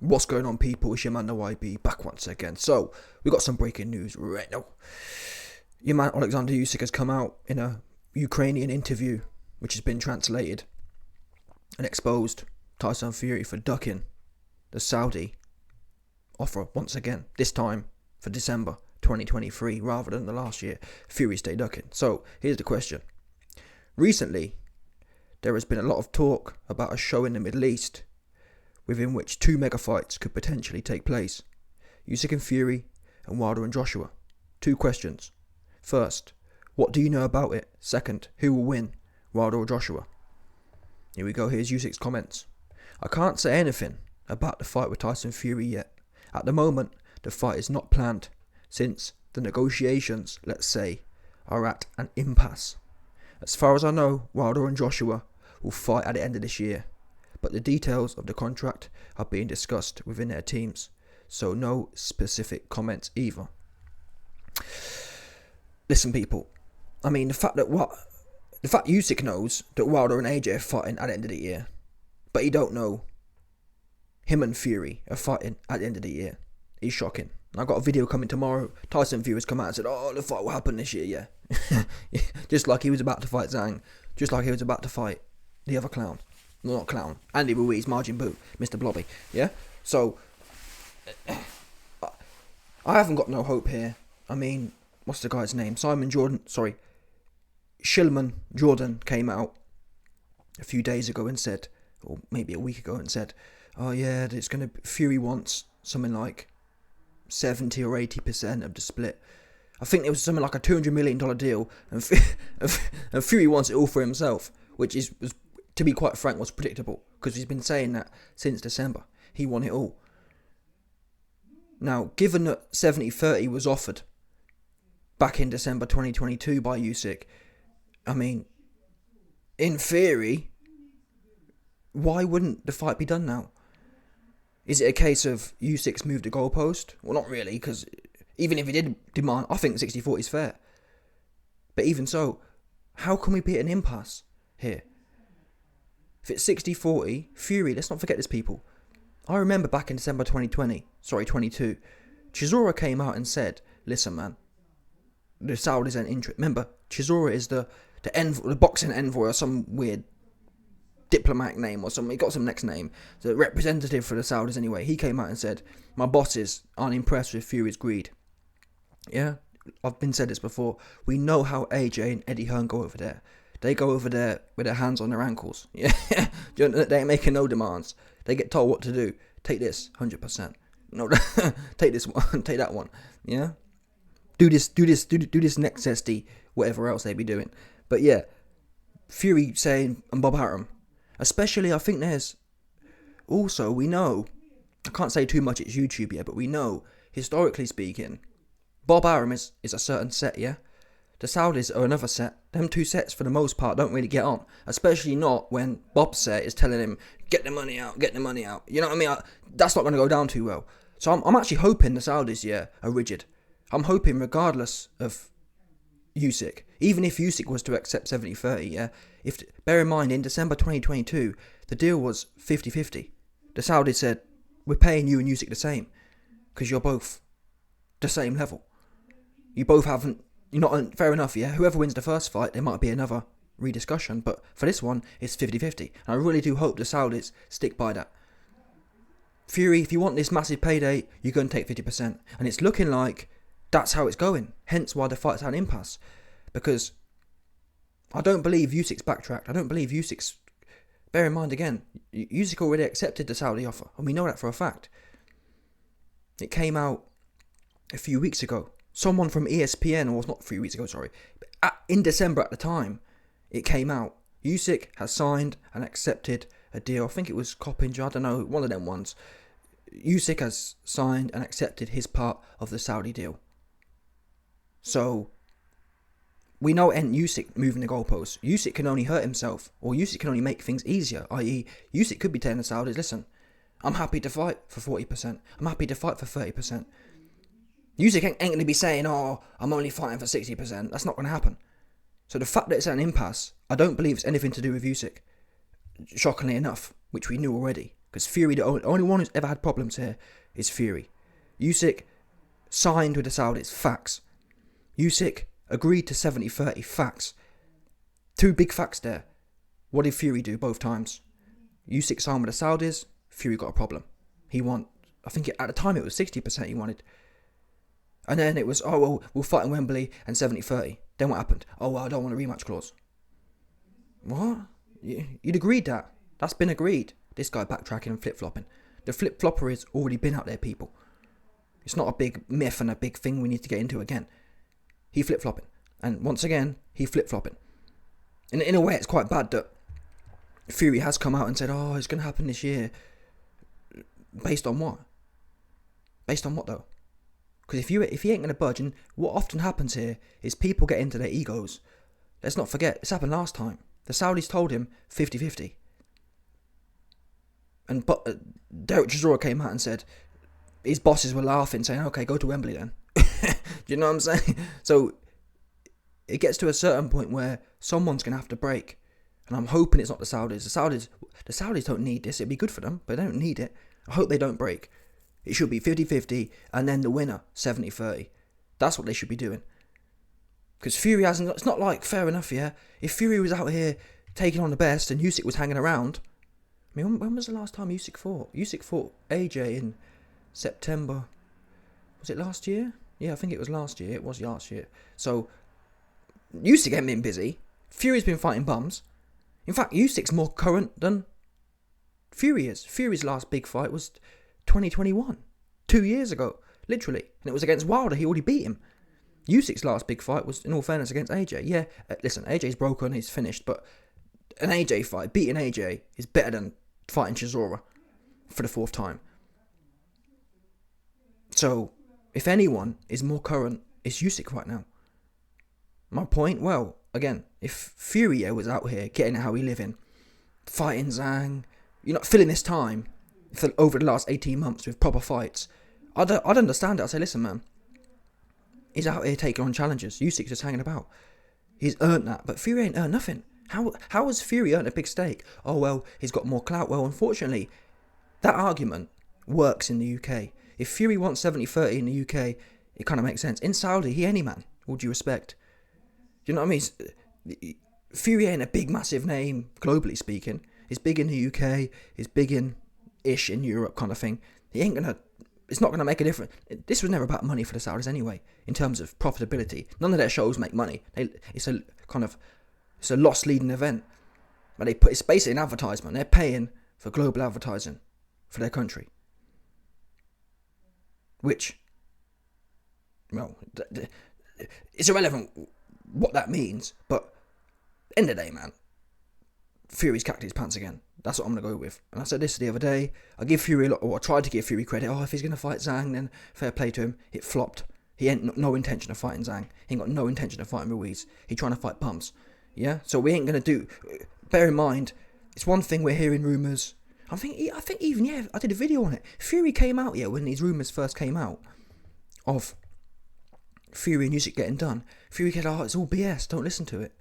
What's going on, people? It's your man, the YB, back once again. So, we got some breaking news right now. Your man, Oleksandr Usyk, has come out in a Ukrainian interview, which has been translated, and exposed Tyson Fury for ducking the Saudi offer once again, this time for December 2023, rather than the last year. Fury stayed ducking. So, here's the question. Recently, there has been a lot of talk about a show in the Middle East within which two mega fights could potentially take place. Usyk and Fury, and Wilder and Joshua. Two questions. First, what do you know about it? Second, who will win, Wilder or Joshua? Here we go, here's Usyk's comments. I can't say anything about the fight with Tyson Fury yet. At the moment, the fight is not planned, since the negotiations, let's say, are at an impasse. As far as I know, Wilder and Joshua will fight at the end of this year, but the details of the contract are being discussed within their teams, so no specific comments either. Listen, people, I mean, the fact Usyk knows that Wilder and AJ are fighting at the end of the year, but he don't know him and Fury are fighting at the end of the year, is shocking. I've got a video coming tomorrow. Tyson Fury's come out and said, oh, the fight will happen this year, yeah. Just like he was about to fight Zhang, just like he was about to fight the other clown. No, not clown. Andy Ruiz, Margin Boo, Mr. Blobby. Yeah? So, I haven't got no hope here. I mean, what's the guy's name? Shilman Jordan came out a few days ago and said, or maybe a week ago, and said, oh yeah, Fury wants something like 70 or 80% of the split. I think it was something like a $200 million deal, and Fury wants it all for himself, which was, to be quite frank, was predictable, because he's been saying that since December. He won it all. Now, given that 70-30 was offered back in December 2022 by Usyk, I mean, in theory, why wouldn't the fight be done now? Is it a case of Usyk's moved the goalpost? Well, not really, because even if he did demand, I think 60-40 is fair. But even so, how can we be at an impasse here? If it's 60-40, Fury, let's not forget this, people. I remember back in December 22, Chisora came out and said, listen, man, the Saudis ain't interested. Remember, Chisora is the boxing envoy or some weird diplomatic name or something. He got some next name. The representative for the Saudis anyway. He came out and said, my bosses aren't impressed with Fury's greed. Yeah? I've been said this before. We know how AJ and Eddie Hearn go over there. They go over there with their hands on their ankles. Yeah, they ain't making no demands. They get told what to do. Take this, 100%. No, take this one, take that one. Yeah, do this next testy, whatever else they be doing. But yeah, Fury saying, and Bob Arum, especially, I think there's also, we know, I can't say too much, it's YouTube yet, but we know, historically speaking, Bob Arum is a certain set, yeah? The Saudis are another set. Them two sets, for the most part, don't really get on. Especially not when Bob's set is telling him, get the money out. You know what I mean? That's not going to go down too well. So I'm actually hoping the Saudis, yeah, are rigid. I'm hoping regardless of Usyk, even if Usyk was to accept 70-30, yeah? Bear in mind, in December 2022, the deal was 50-50. The Saudis said, we're paying you and Usyk the same, because you're both the same level. You both haven't, you're not, fair enough, yeah? Whoever wins the first fight, there might be another rediscussion, but for this one, it's 50-50. And I really do hope the Saudis stick by that. Fury, if you want this massive payday, you're going to take 50%. And it's looking like that's how it's going. Hence why the fight's at an impasse. Because I don't believe Usyk's backtracked. I don't believe Usyk's... Bear in mind again, Usyk already accepted the Saudi offer. And we know that for a fact. It came out a few weeks ago. Someone from ESPN, or not 3 weeks ago, sorry. In December at the time, it came out. Usyk has signed and accepted a deal. I think it was Coppinger, I don't know, one of them ones. Usyk has signed and accepted his part of the Saudi deal. So, we know it ain't Usyk moving the goalposts. Usyk can only hurt himself, or Usyk can only make things easier, i.e. Usyk could be telling the Saudis, listen, I'm happy to fight for 40%. I'm happy to fight for 30%. Usyk ain't going to be saying, oh, I'm only fighting for 60%. That's not going to happen. So the fact that it's at an impasse, I don't believe it's anything to do with Usyk. Shockingly enough, which we knew already. Because Fury, the only one who's ever had problems here is Fury. Usyk signed with the Saudis, facts. Usyk agreed to 70-30, facts. Two big facts there. What did Fury do both times? Usyk signed with the Saudis, Fury got a problem. He won, I think at the time it was 60% he wanted. And then it was, oh, well, we'll fight in Wembley and 70-30. Then what happened? Oh, well, I don't want a rematch clause. What? You'd agreed that. That's been agreed. This guy backtracking and flip-flopping. The flip-flopper has already been out there, people. It's not a big myth and a big thing we need to get into again. He flip-flopping. And once again, he flip-flopping. And in a way, it's quite bad that Fury has come out and said, oh, it's going to happen this year. Based on what? Based on what, though? Because if he ain't going to budge, and what often happens here is people get into their egos. Let's not forget, this happened last time. The Saudis told him 50-50. And Derek Chisora came out and said, his bosses were laughing, saying, okay, go to Wembley then. Do you know what I'm saying? So it gets to a certain point where someone's going to have to break. And I'm hoping it's not the Saudis. The Saudis don't need this. It'd be good for them, but they don't need it. I hope they don't break. It should be 50-50 and then the winner 70-30. That's what they should be doing. Because Fury hasn't... It's not like, fair enough, yeah? If Fury was out here taking on the best and Usyk was hanging around... I mean, when was the last time Usyk fought? Usyk fought AJ in September. Was it last year? Yeah, I think it was last year. It was last year. So, Usyk ain't been busy. Fury's been fighting bums. In fact, Usyk's more current than Fury is. Fury's last big fight was 2021. 2 years ago. Literally. And it was against Wilder. He already beat him. Usyk's last big fight was, in all fairness, against AJ. Yeah, listen, AJ's broken. He's finished. But an AJ fight, beating AJ, is better than fighting Chisora for the fourth time. So, if anyone is more current, it's Usyk right now. My point, well, again, if Fury was out here getting how he living, fighting Zhang, you're not filling this time for over the last 18 months with proper fights, I'd understand it. I'd say, listen, man, he's out here taking on challenges. Usyk's just hanging about. He's earned that, but Fury ain't earned nothing. How has Fury earned a big stake? Oh, well, he's got more clout. Well, unfortunately, that argument works in the UK. If Fury wants 70-30 in the UK, it kind of makes sense. In Saudi, he any man, all due respect. Do you know what I mean? Fury ain't a big, massive name, globally speaking. He's big in the UK. He's big in-ish in Europe kind of thing. It's not going to make a difference. This was never about money for the Saudis anyway, in terms of profitability. None of their shows make money. It's a loss-leading event. But it's basically an advertisement. They're paying for global advertising for their country. Which, well, it's irrelevant what that means, but end of the day, man, Fury's cacked his pants again. That's what I'm going to go with. And I said this the other day. I tried to give Fury credit. Oh, if he's going to fight Zhang, then fair play to him. It flopped. He ain't no intention of fighting Zhang. He ain't got no intention of fighting Ruiz. He's trying to fight bums. Yeah? So we ain't going to do... Bear in mind, it's one thing we're hearing rumours. I think even, yeah, I did a video on it. Fury came out, yeah, when these rumours first came out of Fury and Usyk getting done. Fury said, oh, it's all BS, don't listen to it.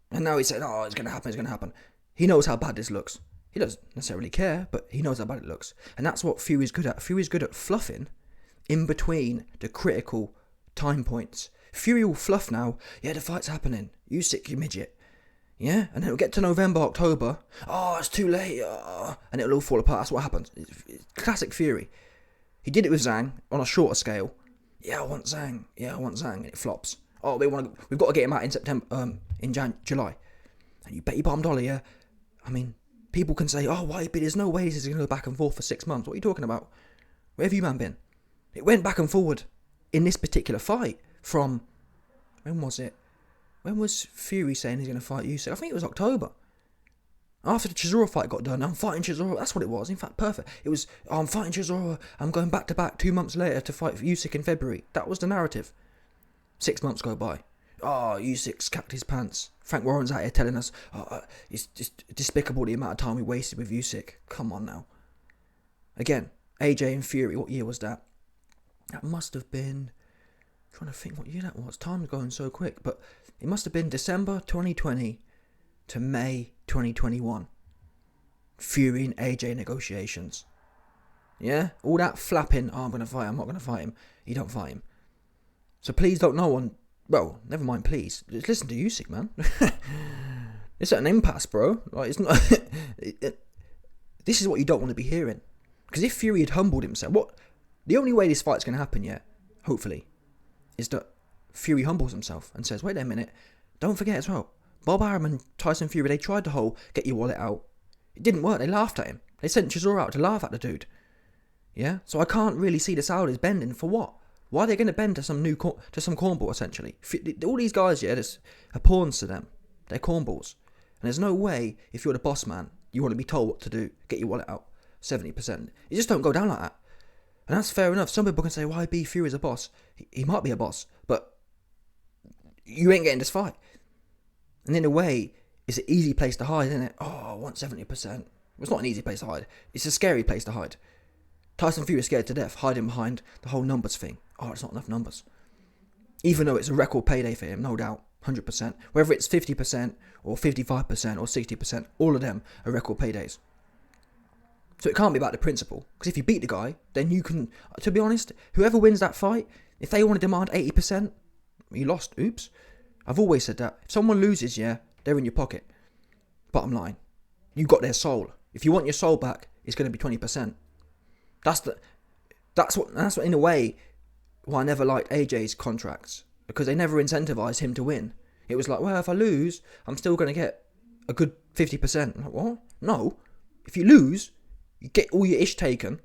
And now he said, oh, it's going to happen. He knows how bad this looks. He doesn't necessarily care, but he knows how bad it looks. And that's what Fury's good at. Fury's good at fluffing in between the critical time points. Fury will fluff now. Yeah, the fight's happening. Usyk, you midget. Yeah? And then it'll get to November, October. Oh, it's too late. And it'll all fall apart. That's what happens. It's classic Fury. He did it with Zhang on a shorter scale. Yeah, I want Zhang. And it flops. Oh, we've got to get him out in September, July. And you bet your bottom dollar, yeah? I mean, people can say, oh, why? But there's no way this is going to go back and forth for 6 months. What are you talking about? Where have you, man, been? It went back and forward in this particular fight from... When was it? When was Fury saying he's going to fight Usyk? I think it was October. After the Chisora fight got done, I'm fighting Chisora. That's what it was. In fact, perfect. It was, oh, I'm fighting Chisora. I'm going back to back 2 months later to fight Usyk in February. That was the narrative. 6 months go by. Oh, Usyk's cacked his pants. Frank Warren's out here telling us, it's just despicable the amount of time we wasted with Usyk. Come on now. Again, AJ and Fury, what year was that? That must have been... I'm trying to think what year that was. Time's going so quick. But it must have been December 2020 to May 2021. Fury and AJ negotiations. Yeah? All that flapping, oh, I'm going to fight him, I'm not going to fight him. You don't fight him. So please don't no one, well, never mind please. Just listen to Usyk, man. It's at an impasse, bro. Like, it's not... This is what you don't want to be hearing. Because if Fury had humbled himself, the only way this fight's going to happen, yeah, hopefully, is that Fury humbles himself and says, wait a minute, don't forget as well, Bob Arum and Tyson Fury, they tried the whole get your wallet out. It didn't work. They laughed at him. They sent Chisora out to laugh at the dude. Yeah? So I can't really see the Saudis bending for what? Why are they going to bend to some cornball, essentially? All these guys, yeah, are pawns to them. They're cornballs. And there's no way, if you're the boss man, you want to be told what to do. Get your wallet out. 70%. You just don't go down like that. And that's fair enough. Some people can say, why be Fury's a boss? He might be a boss, but you ain't getting this fight. And in a way, it's an easy place to hide, isn't it? Oh, I want 70%. It's not an easy place to hide. It's a scary place to hide. Tyson Fury is scared to death, hiding behind the whole numbers thing. Oh, it's not enough numbers. Even though it's a record payday for him, no doubt, 100%. Whether it's 50% or 55% or 60%, all of them are record paydays. So it can't be about the principle. Because if you beat the guy, then you can... To be honest, whoever wins that fight, if they want to demand 80%, you lost. Oops. I've always said that. If someone loses, yeah, they're in your pocket. Bottom line. You got their soul. If you want your soul back, it's going to be 20%. That's what in a way why I never liked AJ's contracts, because they never incentivized him to win. It was like, well, if I lose, I'm still going to get a good 50%. I'm like, what? No. If you lose, you get all your ish taken,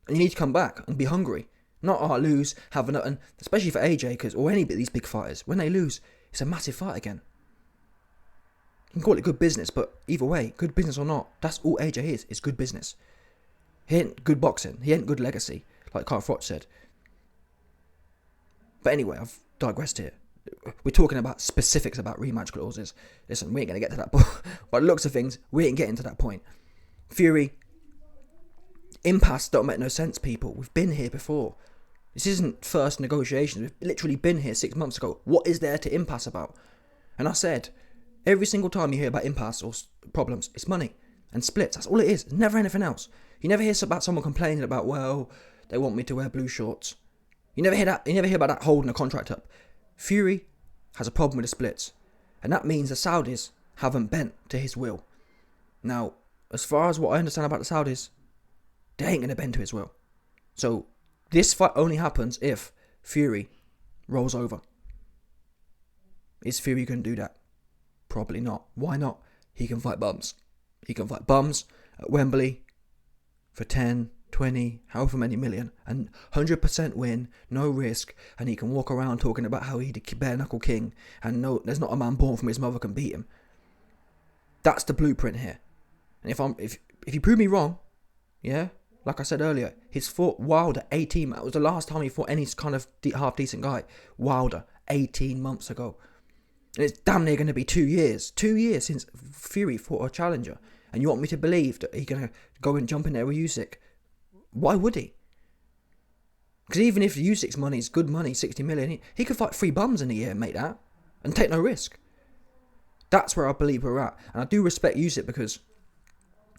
and you need to come back and be hungry. Not, oh, I lose, have another, and especially for AJ, or any of these big fighters, when they lose, it's a massive fight again. You can call it good business, but either way, good business or not, that's all AJ is. It's good business. He ain't good boxing. He ain't good legacy, like Carl Froch said. But anyway, I've digressed here. We're talking about specifics about rematch clauses. Listen, we ain't going to get to that point. By the looks of things, we ain't getting to that point. Fury, impasse don't make no sense, people. We've been here before. This isn't first negotiations. We've literally been here 6 months ago. What is there to impasse about? And I said, every single time you hear about impasse or problems, it's money and splits. That's all it is. Never anything else. You never hear about someone complaining about, well, they want me to wear blue shorts. You never hear that. You never hear about that holding a contract up. Fury has a problem with the splits. And that means the Saudis haven't bent to his will. Now, as far as what I understand about the Saudis, they ain't going to bend to his will. So, this fight only happens if Fury rolls over. Is Fury going to do that? Probably not. Why not? He can fight bums. He can fight bums at Wembley for 10, 20, however many million, and 100% win, no risk, and he can walk around talking about how he's the bare knuckle king, and no, there's not a man born from his mother can beat him. That's the blueprint here. And if you prove me wrong, yeah, like I said earlier, he's fought Wilder 18. That was the last time he fought any kind of half decent guy. Wilder 18 months ago, and it's damn near going to be 2 years. 2 years since Fury fought a challenger, and you want me to believe that he's going to go and jump in there with Usyk? Why would he? Because even if Usyk's money is good money, 60 million, he could fight 3 bums in a year and make that, and take no risk. That's where I believe we're at. And I do respect Usyk because,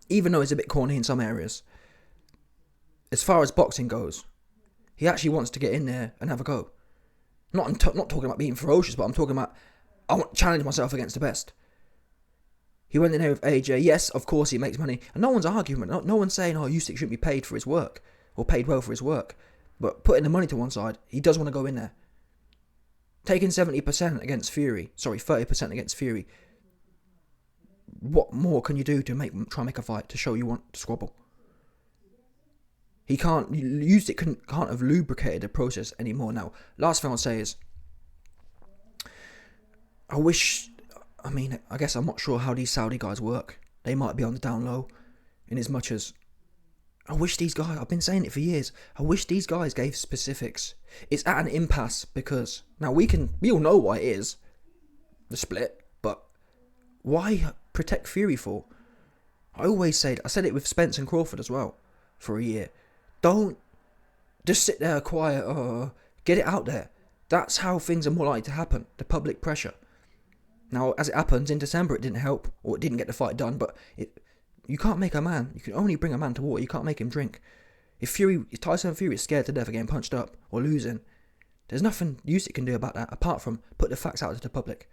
even though he's a bit corny in some areas, as far as boxing goes, he actually wants to get in there and have a go. Not talking about being ferocious, but I'm talking about, I want to challenge myself against the best. He went in there with AJ. Yes, of course he makes money. And no one's arguing. No one's saying, oh, Usyk shouldn't be paid for his work. Or paid well for his work. But putting the money to one side, he does want to go in there. Taking 70% against Fury. Sorry, 30% against Fury. What more can you do to try and make a fight to show you want to squabble? He can't... Usyk can't have lubricated the process anymore now. Last thing I'll say is, I guess I'm not sure how these Saudi guys work. They might be on the down low, in as much as I wish these guys, I've been saying it for years, I wish these guys gave specifics. It's at an impasse because, now we all know why it is, the split, but why protect Fury for? I said it with Spence and Crawford as well, for a year. Don't just sit there quiet, get it out there. That's how things are more likely to happen, the public pressure. Now, as it happens, in December it didn't help, or it didn't get the fight done, but You can't make a man. You can only bring a man to water. You can't make him drink. If Tyson Fury is scared to death of getting punched up or losing, there's nothing Usyk can do about that apart from put the facts out to the public.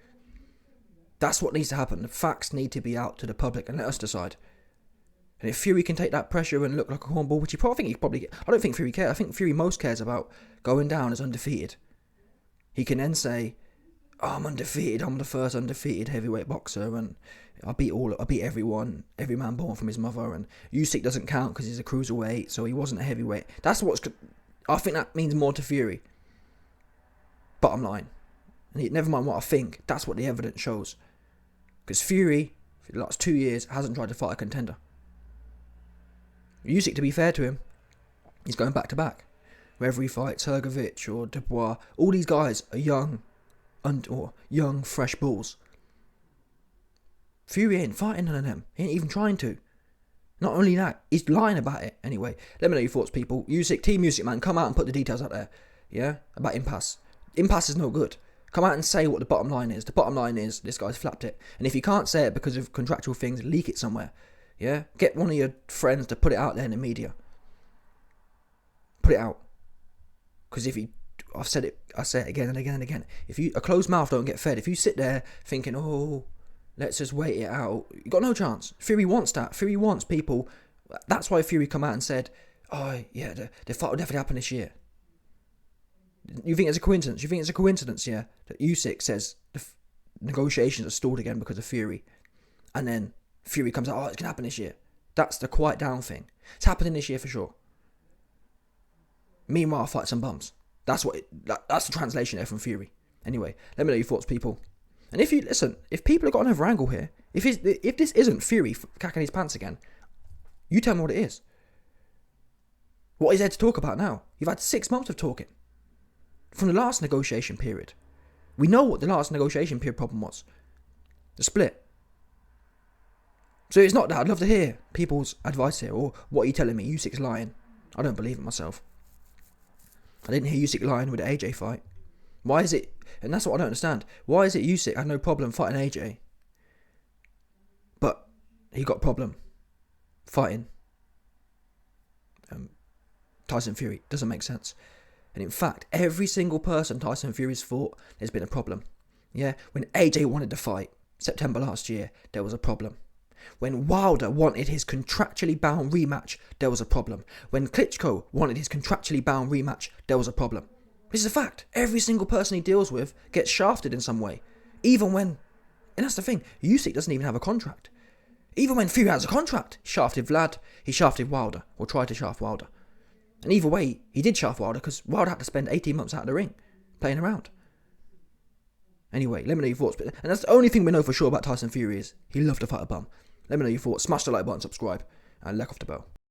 That's what needs to happen. The facts need to be out to the public and let us decide. And if Fury can take that pressure and look like a cornball, which I don't think Fury cares. I think Fury most cares about going down as undefeated. He can then say, "Oh, I'm undefeated. I'm the first undefeated heavyweight boxer, and I beat everyone, every man born from his mother." And Usyk doesn't count because he's a cruiserweight, so he wasn't a heavyweight. I think that means more to Fury. Bottom line, and never mind what I think. That's what the evidence shows. Because Fury, for the last 2 years, hasn't tried to fight a contender. Usyk, to be fair to him, he's going back to back. Whether he fights Hrgovic or Dubois, all these guys are young, fresh bulls. Fury ain't fighting none of them. He ain't even trying to. Not only that, he's lying about it. Anyway, let me know your thoughts, people. Team Usyk, man, come out and put the details out there. Yeah, about impasse. Impasse is no good. Come out and say what the bottom line is. The bottom line is this guy's flapped it. And if you can't say it because of contractual things, leak it somewhere. Yeah? Get one of your friends to put it out there in the media. Put it out. Because I say it again and again and again. A closed mouth don't get fed. If you sit there thinking, oh, let's just wait it out, you got no chance. Fury wants that. Fury wants people. That's why Fury come out and said, oh, yeah, the fight will definitely happen this year. You think it's a coincidence? Yeah, that Usyk says the negotiations are stalled again because of Fury. And then Fury comes out, oh, it's going to happen this year. That's the quiet down thing. It's happening this year for sure. Meanwhile, fight some bums. That's the translation there from Fury. Anyway, let me know your thoughts, people. And if people have got another angle here, if this isn't Fury cacking his pants again, you tell me what it is. What is there to talk about now? You've had 6 months of talking. From the last negotiation period. We know what the last negotiation period problem was. The split. So it's not that. I'd love to hear people's advice here. Or what are you telling me? Usyk's lying. I don't believe it myself. I didn't hear Usyk lying with the AJ fight. Why is it... And that's what I don't understand. Why is it Usyk had no problem fighting AJ? But he got a problem fighting Tyson Fury. Doesn't make sense. And in fact, every single person Tyson Fury's fought, there's been a problem. Yeah, when AJ wanted to fight, September last year, there was a problem. When Wilder wanted his contractually bound rematch, there was a problem. When Klitschko wanted his contractually bound rematch, there was a problem. This is a fact. Every single person he deals with gets shafted in some way. Even when... And that's the thing, Usyk doesn't even have a contract. Even when Fury has a contract, he shafted Vlad, he shafted Wilder, or tried to shaft Wilder. And either way, he did shaft Wilder because Wilder had to spend 18 months out of the ring, playing around. Anyway, let me know your thoughts. And that's the only thing we know for sure about Tyson Fury is he loved to fight a bum. Let me know your thoughts. Smash the like button, subscribe, and let off the bell.